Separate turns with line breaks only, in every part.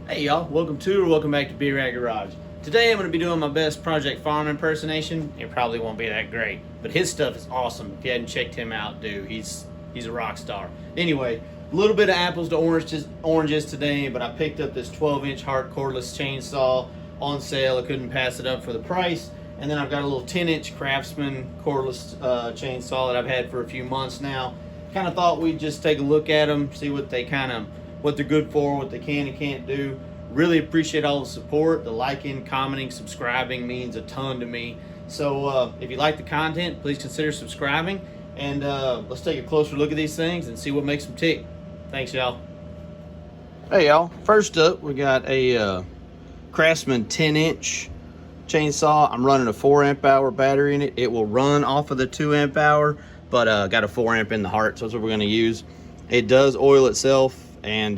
Hey y'all, welcome back to B-Rad Garage. Today I'm going to be doing my best Project Farm impersonation. It probably won't be that great, but his stuff is awesome. If you hadn't checked him out, dude, he's a rock star. Anyway, a little bit of apples to oranges today, but I picked up this 12-inch Hart cordless chainsaw on sale. I couldn't pass it up for the price. And then I've got a little 10-inch Craftsman cordless chainsaw that I've had for a few months now. Kind of thought we'd just take a look at them, see what they're good for, what they can and can't do. Really appreciate all the support. The liking, commenting, subscribing means a ton to me. So if you like the content, please consider subscribing. And let's take a closer look at these things and see what makes them tick. Thanks, y'all. Hey, y'all. First up, we got a Craftsman 10-inch chainsaw. I'm running a 4 amp hour battery in it. It will run off of the 2 amp hour, but got a 4 amp in the Hart, so that's what we're going to use. It does oil itself, and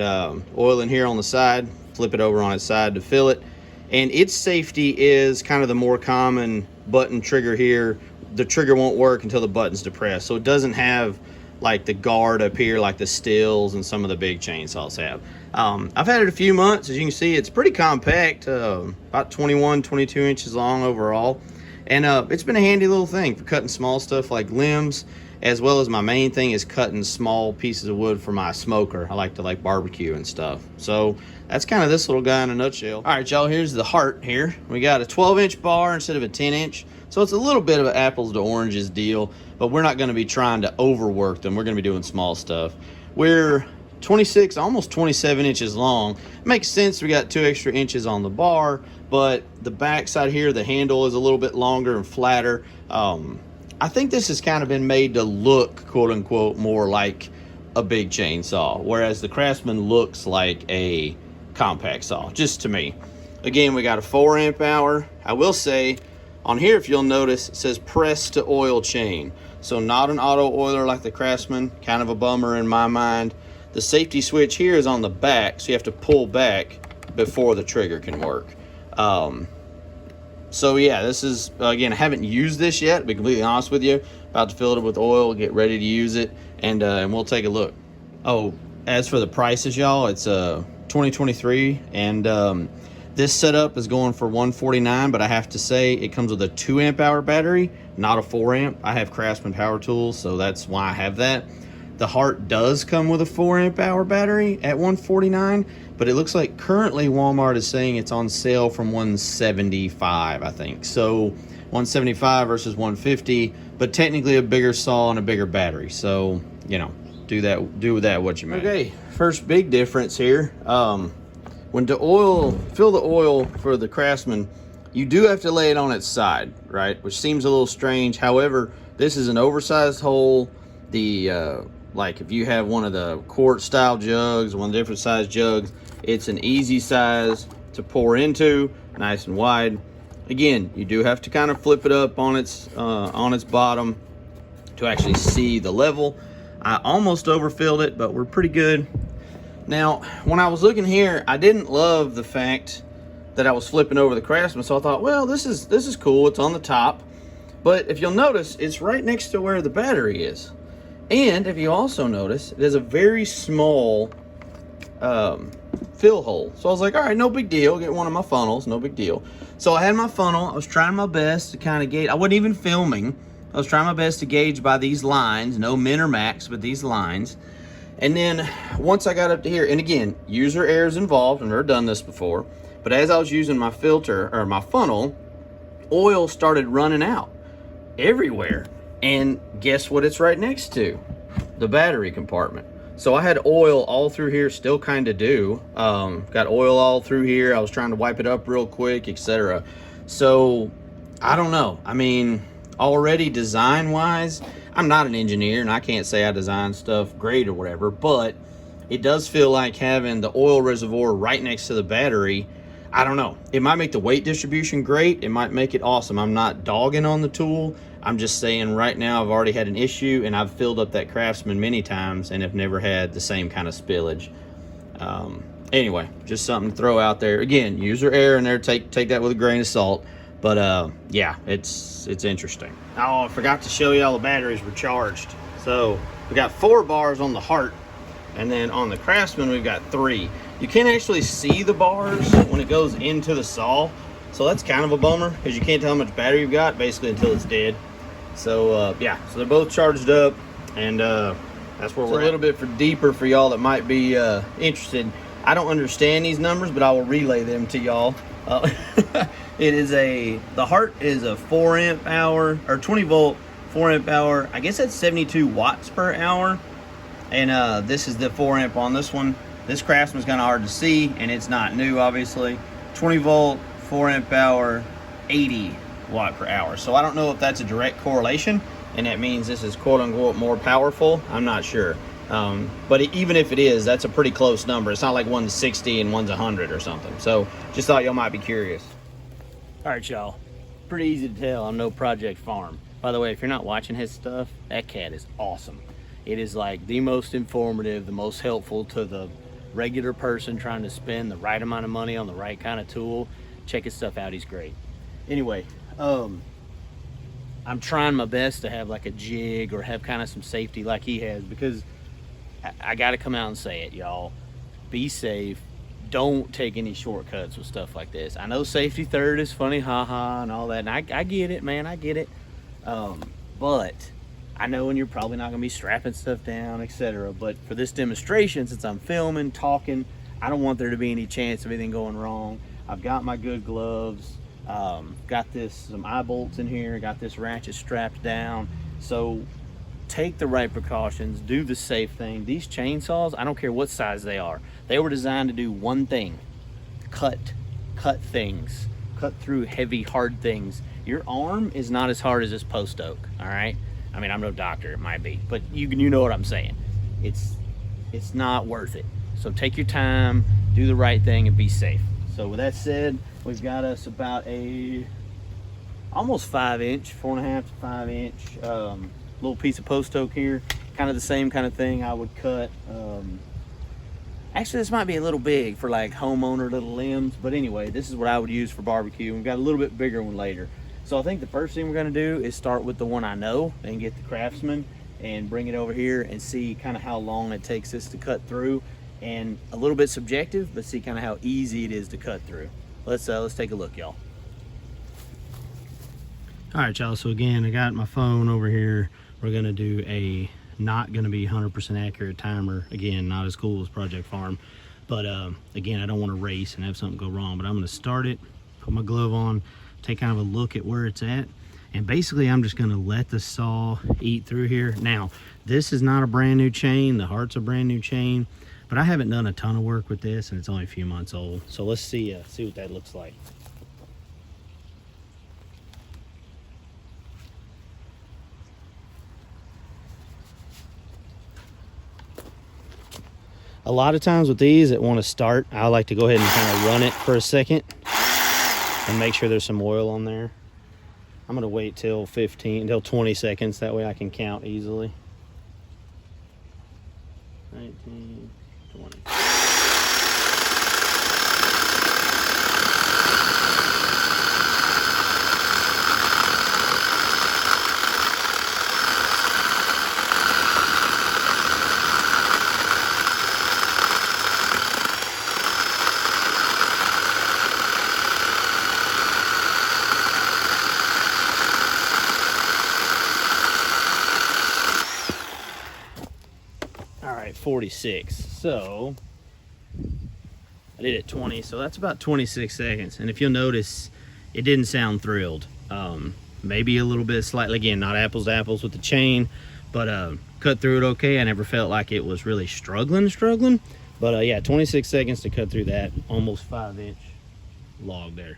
oil in here on the side. Flip it over on its side to fill it. And its safety is kind of the more common button trigger here. The trigger won't work until the button's depressed, so it doesn't have like the guard up here like the Stills and some of the big chainsaws have. I've had it a few months. As you can see, it's pretty compact, about 21, 22 inches long overall. And it's been a handy little thing for cutting small stuff like limbs, as well as my main thing is cutting small pieces of wood for my smoker. I like to barbecue and stuff. So that's kind of this little guy in a nutshell. All right, y'all, here's the Hart here. We got a 12-inch bar instead of a 10-inch. So it's a little bit of an apples to oranges deal, but we're not gonna be trying to overwork them. We're gonna be doing small stuff. We're 26, almost 27 inches long. It makes sense, we got 2 extra inches on the bar, but the back side here, the handle is a little bit longer and flatter. I think this has kind of been made to look, quote unquote, more like a big chainsaw, whereas the Craftsman looks like a compact saw, just to me. Again, we got a 4 amp hour. I will say on here, if you'll notice, it says press to oil chain. So not an auto oiler like the Craftsman, kind of a bummer in my mind. The safety switch here is on the back, so you have to pull back before the trigger can work. So yeah, this is, again, I haven't used this yet, to be completely honest with you. About to fill it up with oil, get ready to use it, and we'll take a look. Oh, as for the prices, y'all, it's 2023, and this setup is going for $149, but I have to say it comes with a 2 amp hour battery, not a 4 amp. I have Craftsman power tools, so that's why I have that. The Hart does come with a 4 amp hour battery at $149, but it looks like currently Walmart is saying it's on sale from $175, I think. So $175 versus $150, but technically a bigger saw and a bigger battery. So, you know, do with that what you may. Okay, first big difference here. When to fill the oil for the Craftsman, you do have to lay it on its side, right? Which seems a little strange. However, this is an oversized hole. Like if you have one of the quart style jugs, one of the different size jugs, it's an easy size to pour into, nice and wide. Again, you do have to kind of flip it up on its bottom to actually see the level. I almost overfilled it, but we're pretty good. Now, when I was looking here, I didn't love the fact that I was flipping over the Craftsman, so I thought, well, this is cool. It's on the top, but if you'll notice, it's right next to where the battery is. And if you also notice, it has a very small fill hole. So I was like, all right, no big deal. Get one of my funnels, no big deal. So I had my funnel. I was trying my best to kind of gauge. I wasn't even filming. I was trying my best to gauge by these lines, no min or max, but these lines. And then once I got up to here, and again, user error is involved. I've never done this before. But as I was using my filter or my funnel, oil started running out everywhere. And guess what it's right next to? The battery compartment. So I had oil all through here, still kind of do. Got oil all through here. I was trying to wipe it up real quick, etc. So I don't know. I mean, already design-wise, I'm not an engineer, and I can't say I design stuff great or whatever, but it does feel like having the oil reservoir right next to the battery. I don't know. It might make the weight distribution great. It might make it awesome. I'm not dogging on the tool. I'm just saying right now I've already had an issue, and I've filled up that Craftsman many times and have never had the same kind of spillage. Anyway, just something to throw out there. Again, user error in there. Take that with a grain of salt. But yeah, it's interesting. Oh, I forgot to show you all the batteries were charged. So we got 4 bars on the Hart, and then on the Craftsman we've got 3. You can't actually see the bars when it goes into the saw. So that's kind of a bummer because you can't tell how much battery you've got basically until it's dead. So yeah, so they're both charged up, and that's where we're at. A little bit for deeper for y'all that might be interested. I don't understand these numbers, but I will relay them to y'all. The Hart is a 4 amp hour or 20 volt 4 amp hour. I guess that's 72 watts per hour. And this is the 4 amp on this one. This Craftsman's kind of hard to see, and it's not new, obviously. 20 volt 4 amp hour, 80 watt per hour. So I don't know if that's a direct correlation, and that means this is quote unquote more powerful. I'm not sure. But even if it is, that's a pretty close number. It's not like one's 60 and one's 100 or something. So just thought y'all might be curious. All right, y'all. Pretty easy to tell I'm no Project Farm. By the way, if you're not watching his stuff, that cat is awesome. It is like the most informative, the most helpful to the regular person trying to spend the right amount of money on the right kind of tool. Check his stuff out, he's great. Anyway, I'm trying my best to have like a jig or have kind of some safety like he has, because I got to come out and say it, y'all. Be safe. Don't take any shortcuts with stuff like this. I know safety third is funny, haha, and all that. And I get it, man. I get it. But I know when you're probably not going to be strapping stuff down, etc. But for this demonstration, since I'm filming, talking, I don't want there to be any chance of anything going wrong. I've got my good gloves. Got some eye bolts in here. Got this ratchet strapped down. So take the right precautions, do the safe thing. These chainsaws, I don't care what size they are, they were designed to do one thing: cut things, cut through heavy, hard things. Your arm is not as hard as this post oak, all right? I mean, I'm no doctor, it might be, but you know what I'm saying. It's not worth it. So take your time, do the right thing, and be safe. So with that said, we've got us about a almost 5 inch, 4.5 to 5 inch little piece of post oak here. Kind of the same kind of thing I would cut. Actually, this might be a little big for like homeowner little limbs, but anyway, this is what I would use for barbecue. We've got a little bit bigger one later. So I think the first thing we're gonna do is start with the one I know and get the Craftsman and bring it over here and see kind of how long it takes this to cut through. And a little bit subjective, but see kind of how easy it is to cut through. Let's take a look, y'all. All right, y'all, so again, I got my phone over here. We're gonna do a not gonna be 100% accurate timer. Again, not as cool as Project Farm, but again, I don't want to race and have something go wrong. But I'm gonna start it, put my glove on, take kind of a look at where it's at, and basically I'm just gonna let the saw eat through here. Now, this is not a brand new chain. The Hart's a brand new chain, but I haven't done a ton of work with this, and it's only a few months old. So let's see what that looks like. A lot of times with these that want to start, I like to go ahead and kind of run it for a second and make sure there's some oil on there. I'm going to wait till 20 seconds. That way I can count easily. 19, 20. All right, 46. So I did it 20, so that's about 26 seconds. And if you'll notice, it didn't sound thrilled. Maybe a little bit slightly, again, not apples to apples with the chain, but cut through it okay. I never felt like it was really struggling. But yeah, 26 seconds to cut through that almost 5-inch log there.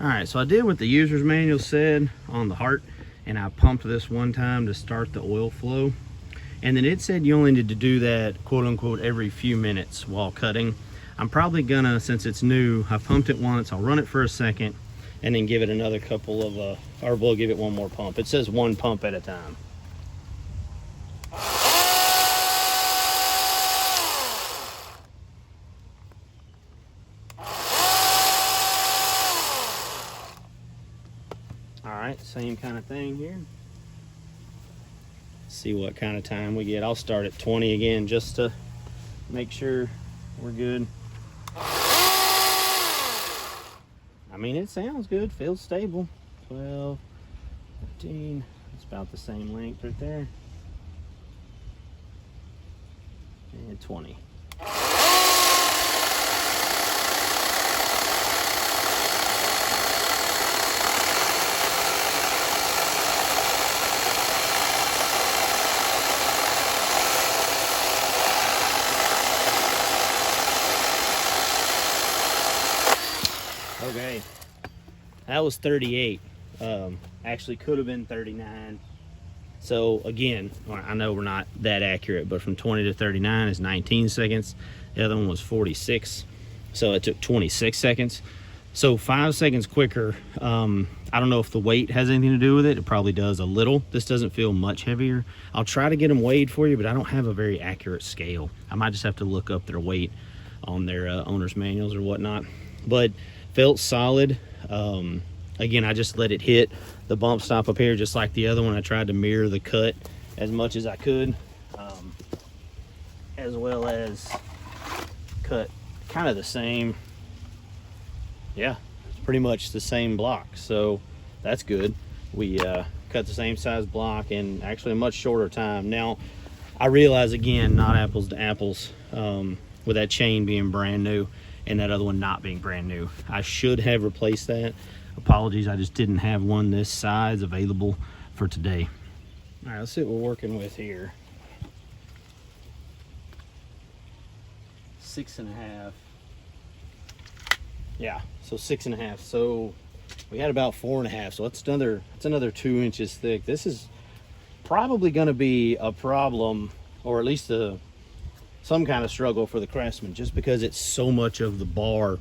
All right, so I did what the user's manual said on the Hart, and I pumped this one time to start the oil flow. And then it said you only need to do that, quote unquote, every few minutes while cutting. I'm probably gonna, since it's new, I've pumped it once, I'll run it for a second and then give it another couple of, or we'll give it one more pump. It says one pump at a time. All right, same kind of thing here. See what kind of time we get. I'll start at 20 again just to make sure we're good. I mean, it sounds good, feels stable. 12, 15, it's about the same length right there. And 20. Okay, that was 38. Actually could have been 39. So again, I know we're not that accurate, but from 20 to 39 is 19 seconds. The other one was 46. So it took 26 seconds. So 5 seconds quicker. I don't know if the weight has anything to do with it. It probably does a little. This doesn't feel much heavier. I'll try to get them weighed for you, but I don't have a very accurate scale. I might just have to look up their weight on their owner's manuals or whatnot. But felt solid. Again, I just let it hit the bump stop up here just like the other one. I tried to mirror the cut as much as I could, as well as cut kind of the same. Yeah, it's pretty much the same block, so that's good. We cut the same size block in actually a much shorter time. Now, I realize, again, not apples to apples, with that chain being brand new and that other one not being brand new. I should have replaced that. Apologies, I just didn't have one this size available for today. All right, let's see what we're working with here. 6.5. Yeah, so 6.5. So we had about 4.5. So that's another 2 inches thick. This is probably going to be a problem, or at least some kind of struggle for the Craftsman, just because it's so much of the bar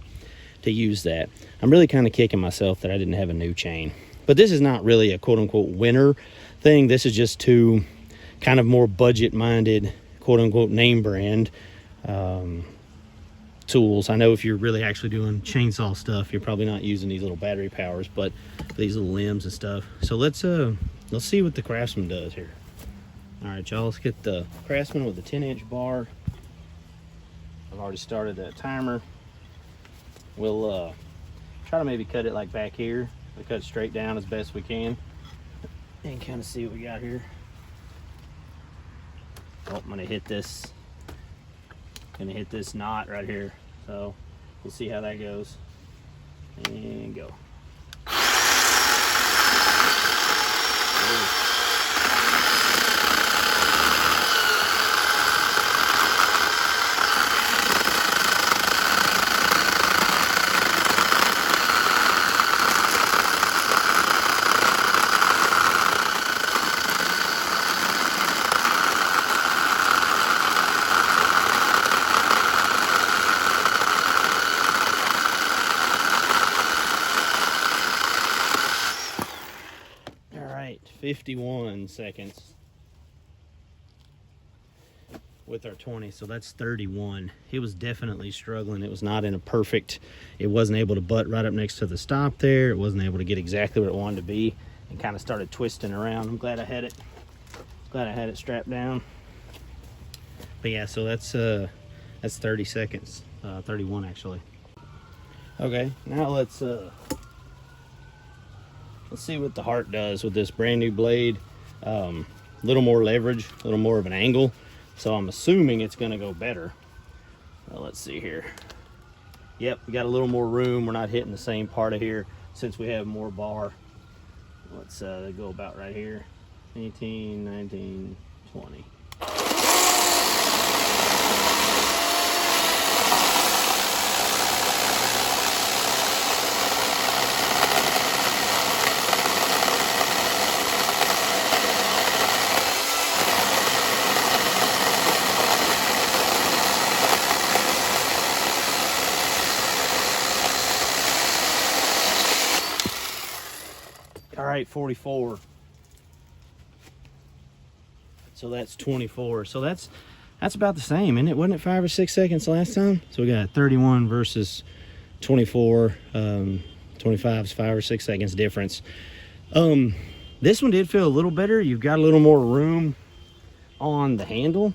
to use that. I'm really kind of kicking myself that I didn't have a new chain. But this is not really a quote-unquote winner thing. This is just two kind of more budget-minded, quote-unquote name brand tools. I know if you're really actually doing chainsaw stuff, you're probably not using these little battery powers, but these little limbs and stuff. So let's see what the Craftsman does here. All right, y'all, let's get the Craftsman with the 10-inch bar. I've already started that timer. We'll try to maybe cut it like back here. We cut it straight down as best we can and kind of see what we got here. Oh, I'm gonna hit this knot right here, so we'll see how that goes. And go. All right, 51 seconds with our 20, so that's 31. It was definitely struggling. It was not in a perfect, it wasn't able to butt right up next to the stop there. It wasn't able to get exactly what it wanted to be, and kind of started twisting around. I'm glad I had it strapped down. But yeah, so that's 30 seconds, 31 actually. Okay, now let's see what the Hart does with this brand new blade. Little more leverage, a little more of an angle. So I'm assuming it's gonna go better. Let's see here. Yep, we got a little more room. We're not hitting the same part of here since we have more bar. Let's go about right here. 18, 19, 20. All right, 44. So that's 24. So that's about the same, isn't it? Wasn't it 5 or 6 seconds last time? So we got 31 versus 24. 25 is 5 or 6 seconds difference. This one did feel a little better. You've got a little more room on the handle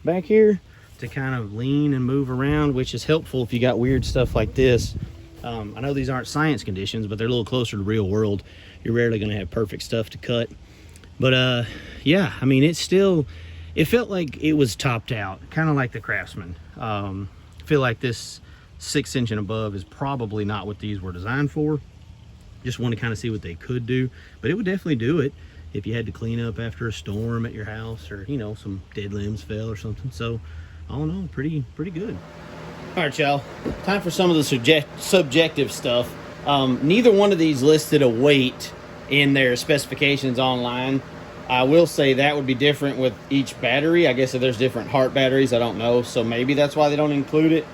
back here to kind of lean and move around, which is helpful if you got weird stuff like this I know these aren't science conditions, but they're a little closer to real world. You're rarely going to have perfect stuff to cut. But yeah, I mean, it felt like it was topped out, kind of like the Craftsman. I feel like this 6-inch and above is probably not what these were designed for. Just want to kind of see what they could do, but it would definitely do it if you had to clean up after a storm at your house, or you know, some dead limbs fell or something. So all in all, pretty good. All right, y'all, time for some of the subjective stuff. Neither one of these listed a weight in their specifications online. I will say that would be different with each battery. I guess if there's different Hart batteries, I don't know, so maybe that's why they don't include it.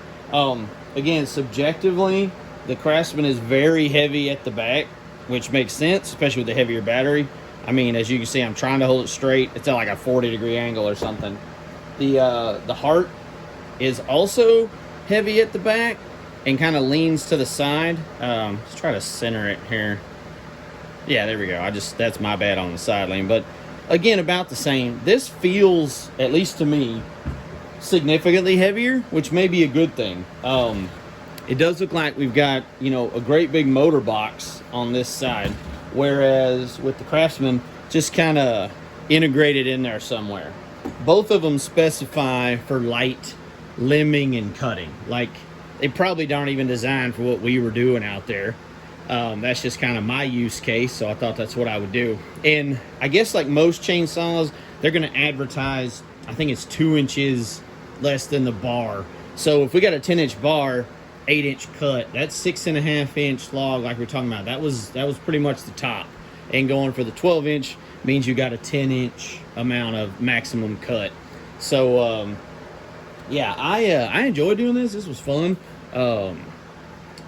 Again, subjectively, the Craftsman is very heavy at the back, which makes sense, especially with the heavier battery. I mean, as you can see, I'm trying to hold it straight. It's at like a 40-degree angle or something. The Hart is also heavy at the back and kind of leans to the side. Let's try to center it here. Yeah, there we go. That's my bad on the side lane, but again, about the same. This feels, at least to me, significantly heavier, which may be a good thing. It does look like we've got, you know, a great big motor box on this side, whereas with the Craftsman, just kind of integrated in there somewhere. Both of them specify for light limbing and cutting. Like, they probably aren't even designed for what we were doing out there. That's just kind of my use case, so I thought that's what I would do. And I guess like most chainsaws, they're going to advertise, I think it's 2 inches less than the bar. So if we got a 10-inch bar, 8-inch cut, that's 6.5-inch log like we're talking about. That was pretty much the top. And going for the 12-inch means you got a 10-inch amount of maximum cut. So yeah, I enjoyed doing this. This was fun.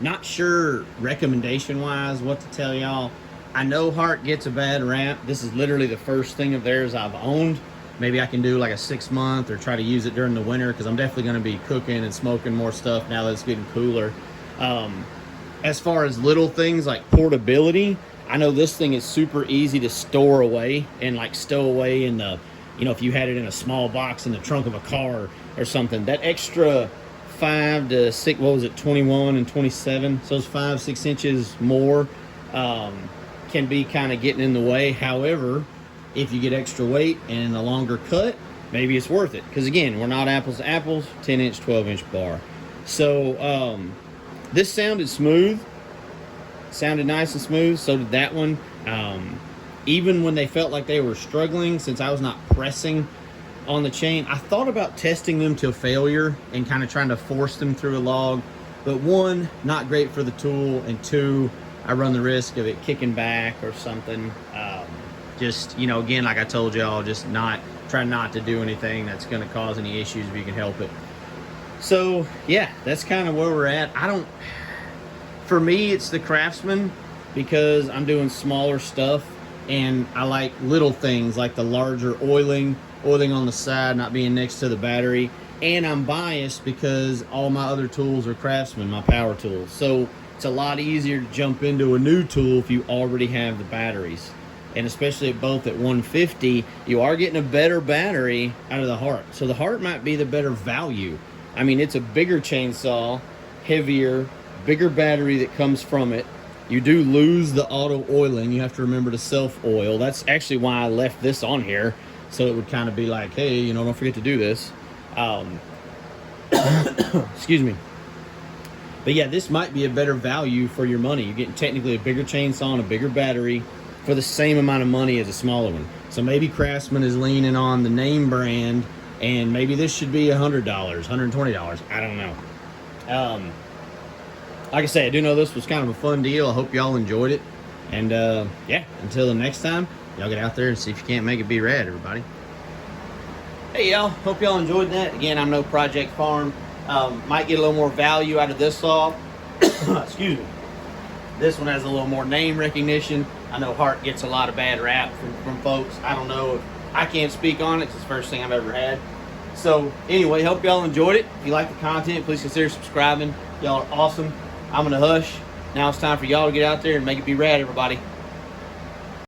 Not sure recommendation wise what to tell y'all. I know Hart gets a bad rap. This is literally the first thing of theirs I've owned. Maybe I can do like a 6-month or try to use it during the winter, because I'm definitely going to be cooking and smoking more stuff now that it's getting cooler. As far as little things like portability, I know this thing is super easy to store away and like stow away in the, you know, if you had it in a small box in the trunk of a car or something. That extra 5 to 6, what was it, 21 and 27, so those 5-6 inches more can be kind of getting in the way. However, if you get extra weight and a longer cut, maybe it's worth it, because again, we're not apples to apples. 10-inch 12-inch bar. So this sounded smooth, sounded nice and smooth. So did that one. Even when they felt like they were struggling, since I was not pressing on the chain, I thought about testing them to failure and kind of trying to force them through a log. But one, not great for the tool, and two, I run the risk of it kicking back or something. Just, you know, again, like I told y'all, just try not to do anything that's going to cause any issues if you can help it. So yeah, that's kind of where we're at. For me, it's the Craftsman, because I'm doing smaller stuff and I like little things like the larger oiling on the side, not being next to the battery. And I'm biased because all my other tools are Craftsman, my power tools. So it's a lot easier to jump into a new tool if you already have the batteries. And especially both at 150, you are getting a better battery out of the Hart. So the Hart might be the better value. I mean, it's a bigger chainsaw, heavier, bigger battery that comes from it. You do lose the auto oiling. You have to remember to self-oil. That's actually why I left this on here. So it would kind of be like, hey, you know, don't forget to do this. Excuse me. But yeah, this might be a better value for your money. You're getting technically a bigger chainsaw and a bigger battery for the same amount of money as a smaller one. So maybe Craftsman is leaning on the name brand, and maybe this should be $100, $120. I don't know. Like I say, I do know this was kind of a fun deal. I hope y'all enjoyed it. And yeah, until the next time, y'all get out there and see if you can't make it B-Rad, everybody. Hey y'all, hope y'all enjoyed that. Again, I'm no Project Farm. Might get a little more value out of this saw. Excuse me. This one has a little more name recognition. I know Hart gets a lot of bad rap from folks. I don't know if I can't speak on it. It's the first thing I've ever had. So anyway, hope y'all enjoyed it. If you like the content, please consider subscribing. Y'all are awesome. I'm gonna hush. Now it's time for y'all to get out there and make it B-Rad, everybody.